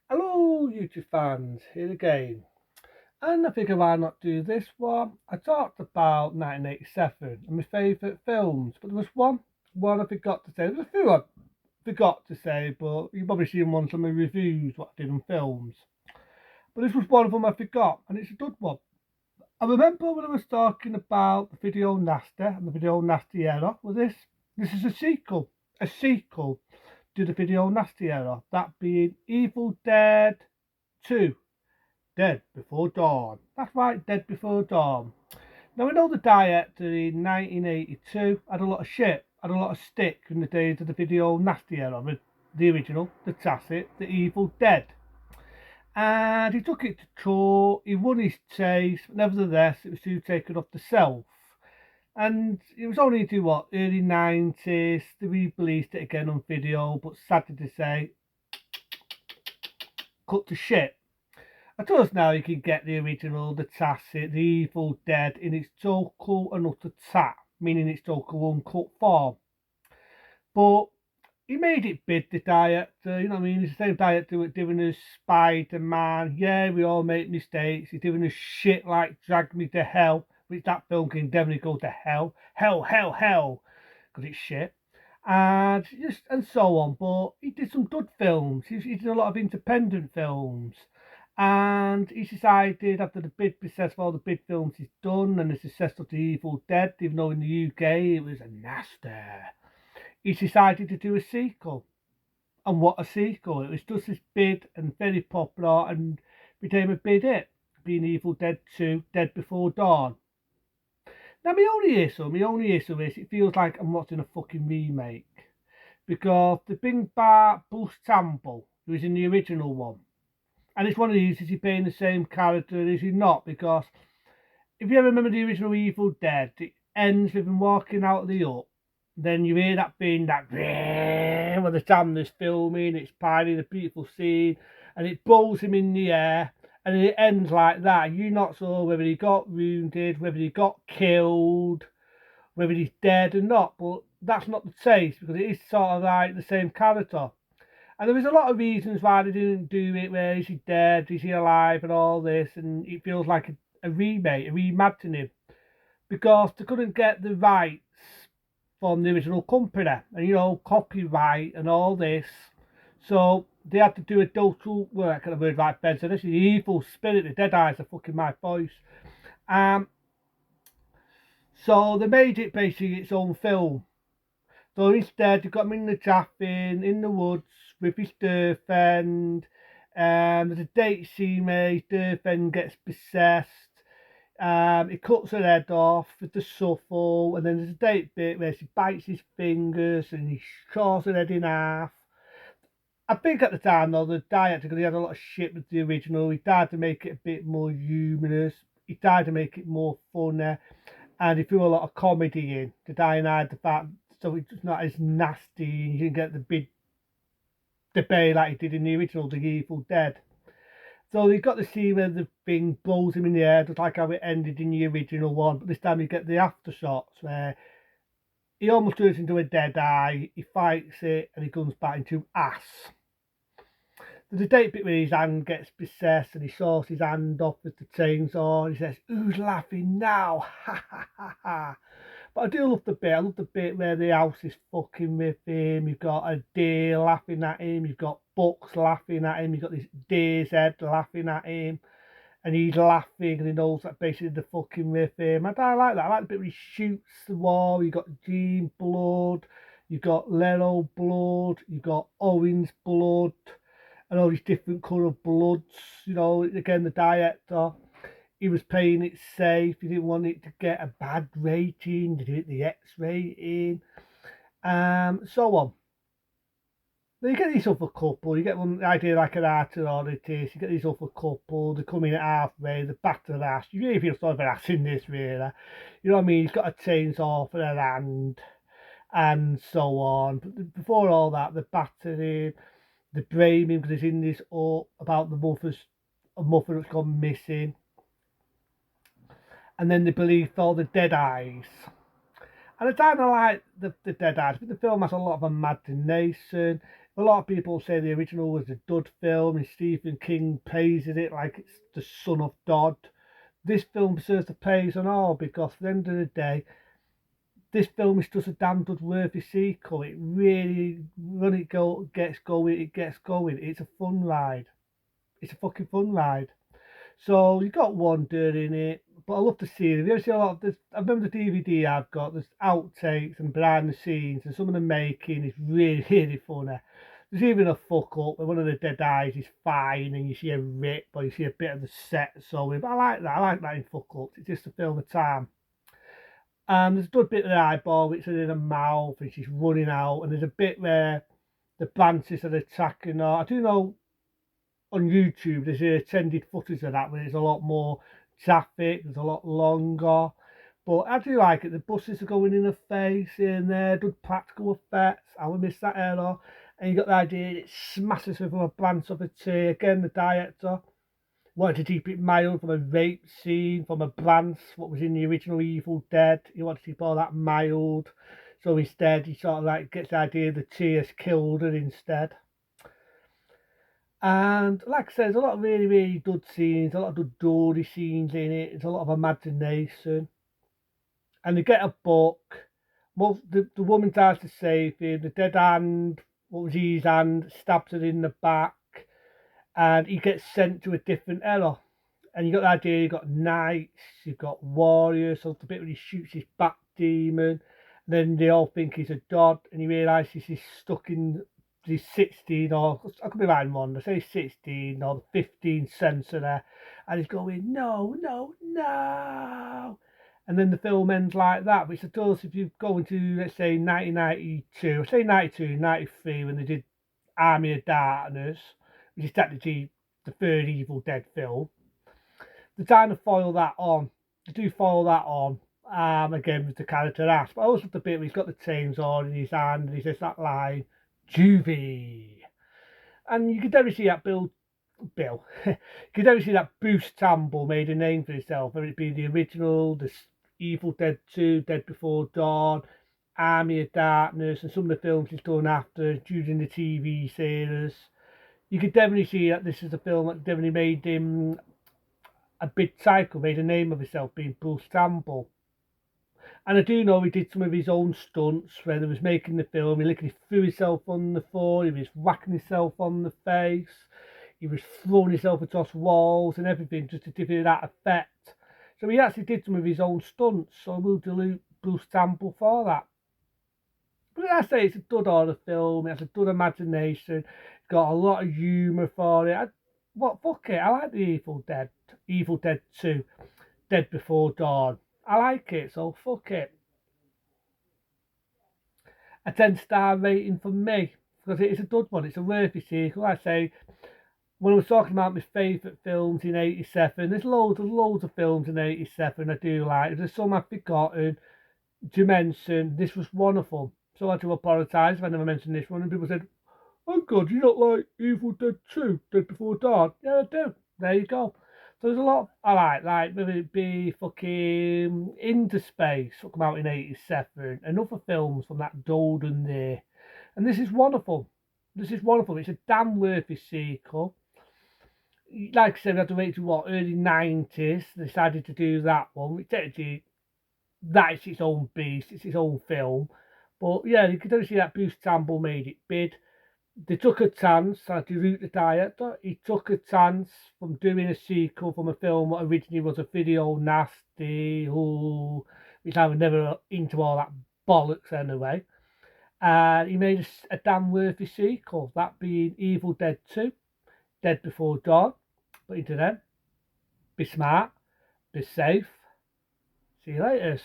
Hello, YouTube fans, here again. And I figure why not do this one? I talked about 1987 and my favourite films, but there was one I forgot to say. There's a few I forgot to say, but you've probably seen one from my reviews, what I did on films. But this was one of them I forgot, and it's a good one. I remember when I was talking about the Video Nasty and the Video Nasty era. This is a sequel to the Video Nasty era, that being Evil Dead 2. Dead Before Dawn. That's right, Dead Before Dawn. Now we know the director in 1982 had a lot of shit, had a lot of stick in the days of the Video Nasty era with the original, the tacit, the Evil Dead. And he took it to tour, he won his chase, but nevertheless it was soon taken off the shelf. And it was only into what, early 90s, they re-released it again on video, but sadly to say, cut to shit. I told us now you can get the original, the tacit, the Evil Dead in its total and utter tat, meaning its total uncut form. But he made it big, the director, you know what I mean? He's the same director with doing us Spider Man. Yeah, we all make mistakes. He's doing us shit like Drag Me to Hell, which that film can definitely go to hell. Hell, hell, hell, because it's shit. And so on. But he did some good films. He did a lot of independent films. And he decided after the big success of all the big films he's done and the success of The Evil Dead, even though in the UK it was a nasty, he decided to do a sequel. And what a sequel! It was just as big and very popular and became a big hit, being Evil Dead 2, Dead Before Dawn. Now my only issue is it feels like I'm watching a fucking remake. Because the bring back Bruce Campbell, who was in the original one. And it's one of these, is he playing the same character, is he not? Because if you ever remember the original Evil Dead, it ends with him walking out of the hut. Then you hear that being that when the camera's filming, it's piling a beautiful scene, and it blows him in the air, and it ends like that. You're not sure whether he got wounded, whether he got killed, whether he's dead or not, but that's not the case because it is sort of like the same character. And there was a lot of reasons why they didn't do it. Where is he dead? Is he alive? And all this, and it feels like a remake, a reimagining, because they couldn't get the rights from the original company, and copyright and all this. So they had to do a total work. And a word like Ben said, this is the evil spirit, the dead eyes are fucking my voice. Um, so they made it basically its own film. So instead, you got him in the jaffing, in the woods, with his girlfriend. There's a date scene where his girlfriend gets possessed. He cuts her head off with the shuffle, and then there's a date bit where she bites his fingers and he saws her head in half. I think at the time, though, the director, because he had a lot of shit with the original, he tried to make it a bit more humorous. He tried to make it more funny, and he threw a lot of comedy in to try and hide the fact so it's not as nasty. You can get the big debate like he did in the original, The Evil Dead. So you've got the scene where the thing blows him in the air, just like how it ended in the original one. But this time you get the after shots where he almost turns into a dead eye, he fights it, and he comes back into ass. There's a date bit where his hand gets possessed and he saws his hand off with the chainsaw and he says, "Who's laughing now?" Ha ha ha ha. But I do love the bit. I love the bit where the house is fucking with him. You've got a deer laughing at him. You've got bucks laughing at him. You've got this deer's head laughing at him. And he's laughing and he knows that basically the fucking with him. And I like that. I like the bit where he shoots the wall. You've got Jean blood. You've got Leno blood. You've got Owen's blood. And all these different colour bloods. Again, the director, he was playing it safe. He didn't want it to get a bad rating. He did the X rating. So on. Then you get these other couple. You get one idea like an actor or it is. You get these other couple. They come in at halfway. They batter the ass. You really feel sorry for ass in this, really. You know what I mean? He's got a chainsaw for their hand, and so on. But before all that, they batter him. They blame him because he's in this up about the a mother that's gone missing. And then they believe all the dead eyes. And I don't know like the dead eyes, but the film has a lot of imagination. A lot of people say the original was a dud film, and Stephen King praises it like it's the son of Dodd. This film deserves the praise and all because at the end of the day, this film is just a damn good worthy sequel. It really, when gets going, it gets going. It's a fun ride. It's a fucking fun ride. So you got Wonder in it, but I love the series. You ever see a lot of this? I remember the DVD I've got. There's outtakes and behind the scenes, and some of the making is really, really funny. There's even a fuck up where one of the dead eyes is fine, and you see a rip or you see a bit of the set showing. But I like that. I like that in fuck ups. It's just a film of time. And there's a good bit of the eyeball which is in her mouth, and she's running out. And there's a bit where the branches are attacking her. I do know on YouTube, there's extended footage of that where there's a lot more traffic, there's a lot longer. But I do like it. The buses are going in her face in there, good practical effects. I will miss that era. And you got the idea it smashes her from a branch of a tree. Again, the director wanted to keep it mild from a rape scene, from a branch, what was in the original Evil Dead. He wanted to keep all that mild. So instead, he sort of like gets the idea the tree has killed her instead. And like I said, there's a lot of really, really good scenes, a lot of good gory scenes in it. There's a lot of imagination. And they get a book. Well, the woman tries to save him. The dead hand, what was his hand, stabs her in the back. And he gets sent to a different era. And you got the idea, you've got knights, you've got warriors, so the bit where he shoots his back demon. Then they all think he's a god, and he realises he's stuck in the 16, or I could be right one, I say 16 or the 15 century, and he's going, no, no, no. And then the film ends like that, which I suppose if you go into, let's say, 1992, I say 92, 93, when they did Army of Darkness, which is technically the third Evil Dead film, they're trying to foil that on. They do foil that on. Again with the character Ash. But I also the bit where he's got the chainsaw in his hand and he says that line, Juvie. And you could never see that Bill. You could never see that Bruce Campbell made a name for himself, whether it be the original, the Evil Dead 2, Dead Before Dawn, Army of Darkness, and some of the films he's done after, including the TV series. You could definitely see that this is a film that definitely made him a big cycle, made a name of himself being Bruce Campbell. And I do know he did some of his own stunts when he was making the film. He literally threw himself on the floor, he was whacking himself on the face, he was throwing himself across walls and everything just to give it that effect. So he actually did some of his own stunts, so we'll salute Bruce Campbell for that. But I say it's a good horror film, it has a good imagination, it's got a lot of humour for it. Fuck it, I like the Evil Dead 2, Dead Before Dawn. I like it, so fuck it. A 10-star rating from me, because it is a good one, it's a worthy sequel. Like I say, when I was talking about my favourite films in 87, there's loads of films in 87 I do like. There's some I've forgotten to mention. This was one of them. So I do apologise if I never mentioned this one. And people said, oh God, you don't like Evil Dead 2, Dead Before Dawn? Yeah, I do. There you go. So there's a lot I like whether it be fucking Into Space, that came out in 87, and other films from that golden day. And this is one of them. This is one of them. It's a damn worthy sequel. Like I said, we had to wait to what, early 90s, they decided to do that one, which technically, that's its own beast, it's its own film. But yeah, you could only see that Bruce Campbell made it big. They took a chance, like Root the director, he took a chance from doing a sequel from a film that originally was a video nasty, which I was never into all that bollocks anyway. And he made a damn worthy sequel, that being Evil Dead 2, Dead Before Dawn. But until then, be smart, be safe. See you later.